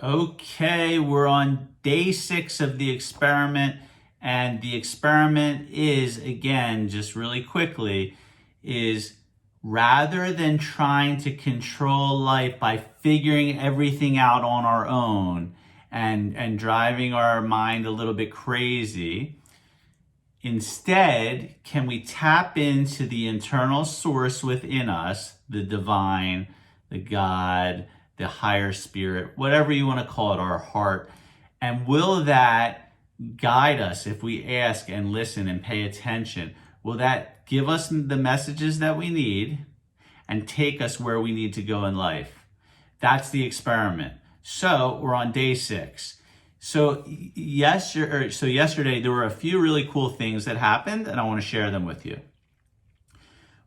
Okay, we're on day 6 of the experiment, and the experiment is, again, just really quickly, is rather than trying to control life by figuring everything out on our own and driving our mind a little bit crazy, instead, can we tap into the internal source within us, the divine, the God, the higher spirit, whatever you want to call it, our heart, and will that guide us if we ask and listen and pay attention? Will that give us the messages that we need and take us where we need to go in life? That's the experiment. So we're on day 6. So yesterday there were a few really cool things that happened, and I want to share them with you.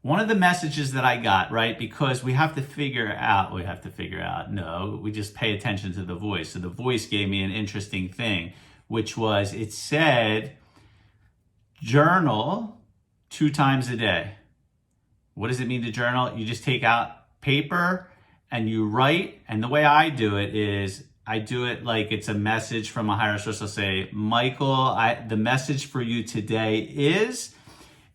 One of the messages that I got, right, because we just pay attention to the voice. So the voice gave me an interesting thing, which was, it said, journal 2 times a day. What does it mean to journal? You just take out paper and you write. And the way I do it is, I do it like it's a message from a higher source. I'll say, Michael, the message for you today is...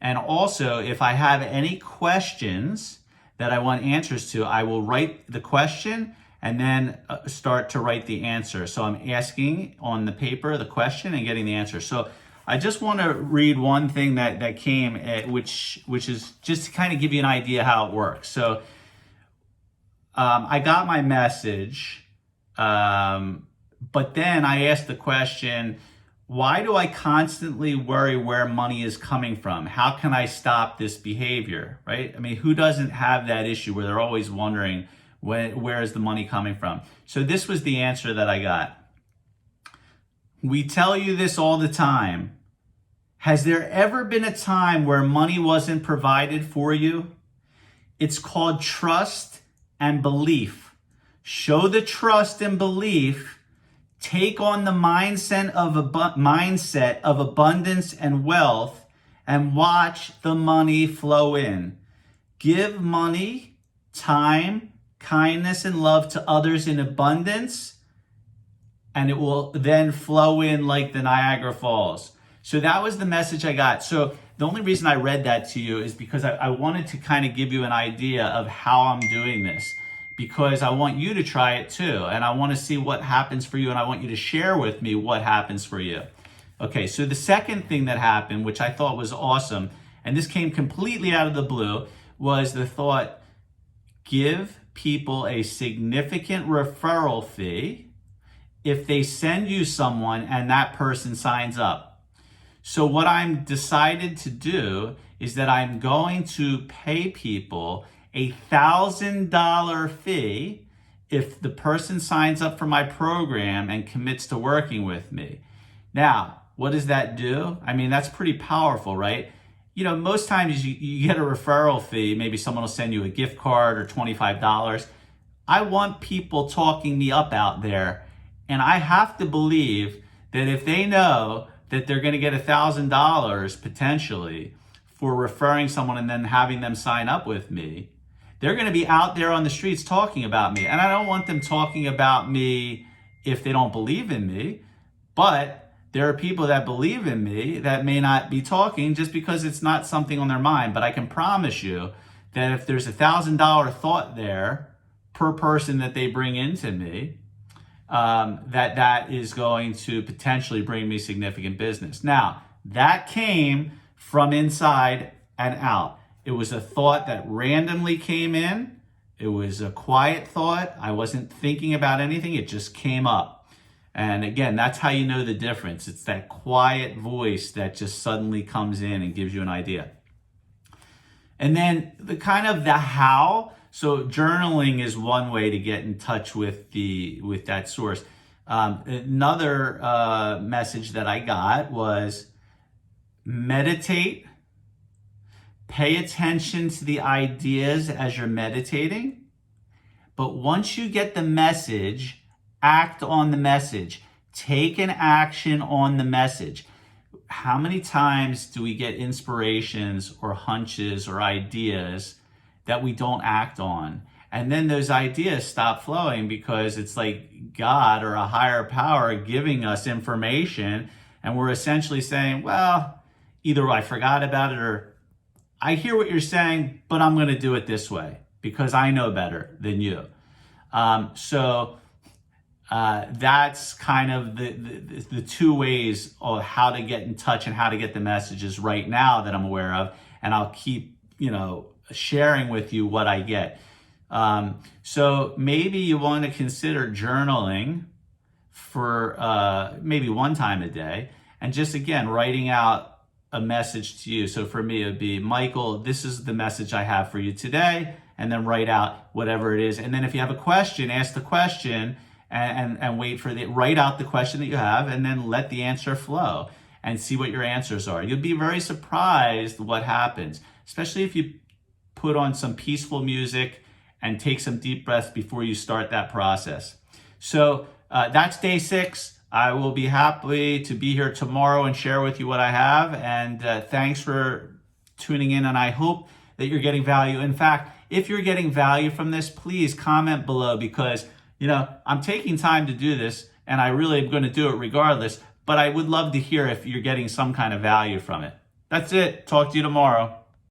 And also, if I have any questions that I want answers to, I will write the question and then start to write the answer. So I'm asking on the paper the question and getting the answer. So I just want to read one thing that came, which is just to kind of give you an idea how it works. So I got my message, but then I asked the question, why do I constantly worry where money is coming from? How can I stop this behavior, right? I mean, who doesn't have that issue where they're always wondering where is the money coming from? So this was the answer that I got. We tell you this all the time. Has there ever been a time where money wasn't provided for you? It's called trust and belief. Show the trust and belief. Take on the mindset of abundance and wealth and watch the money flow in. Give money, time, kindness, and love to others in abundance, and it will then flow in like the Niagara Falls. So that was the message I got. So the only reason I read that to you is because I wanted to kind of give you an idea of how I'm doing this, because I want you to try it too. And I want to see what happens for you. And I want you to share with me what happens for you. Okay, so the second thing that happened, which I thought was awesome, and this came completely out of the blue, was the thought, give people a significant referral fee if they send you someone and that person signs up. So what I'm decided to do is that I'm going to pay people $1,000 fee if the person signs up for my program and commits to working with me. Now, what does that do? I mean, that's pretty powerful, right? You know, most times you get a referral fee. Maybe someone will send you a gift card or $25. I want people talking me up out there, and I have to believe that if they know that they're going to get $1,000 potentially for referring someone and then having them sign up with me, they're going to be out there on the streets talking about me. And I don't want them talking about me if they don't believe in me. But there are people that believe in me that may not be talking just because it's not something on their mind. But I can promise you that if there's $1,000 thought there per person that they bring into me, that is going to potentially bring me significant business. Now, that came from inside and out. It was a thought that randomly came in. It was a quiet thought. I wasn't thinking about anything. It just came up. And again, that's how you know the difference. It's that quiet voice that just suddenly comes in and gives you an idea. And then the how. So journaling is one way to get in touch with that source. Another message that I got was meditate. Pay attention to the ideas as you're meditating. But once you get the message, act on the message. Take an action on the message. How many times do we get inspirations or hunches or ideas that we don't act on? And then those ideas stop flowing because it's like God or a higher power giving us information, and we're essentially saying, well, either I forgot about it or I hear what you're saying, but I'm going to do it this way because I know better than you. That's kind of the two ways of how to get in touch and how to get the messages right now that I'm aware of. And I'll keep, sharing with you what I get. So maybe you want to consider journaling for maybe one time a day, and just again writing out a message to you. So for me, it would be, Michael, this is the message I have for you today, and then write out whatever it is. And then if you have a question, ask the question and wait for write out the question that you have, and then let the answer flow and see what your answers are. You'll be very surprised what happens, especially if you put on some peaceful music and take some deep breaths before you start that process. So that's day 6. I will be happy to be here tomorrow and share with you what I have. And thanks for tuning in. And I hope that you're getting value. In fact, if you're getting value from this, please comment below, because, I'm taking time to do this and I really am going to do it regardless. But I would love to hear if you're getting some kind of value from it. That's it. Talk to you tomorrow.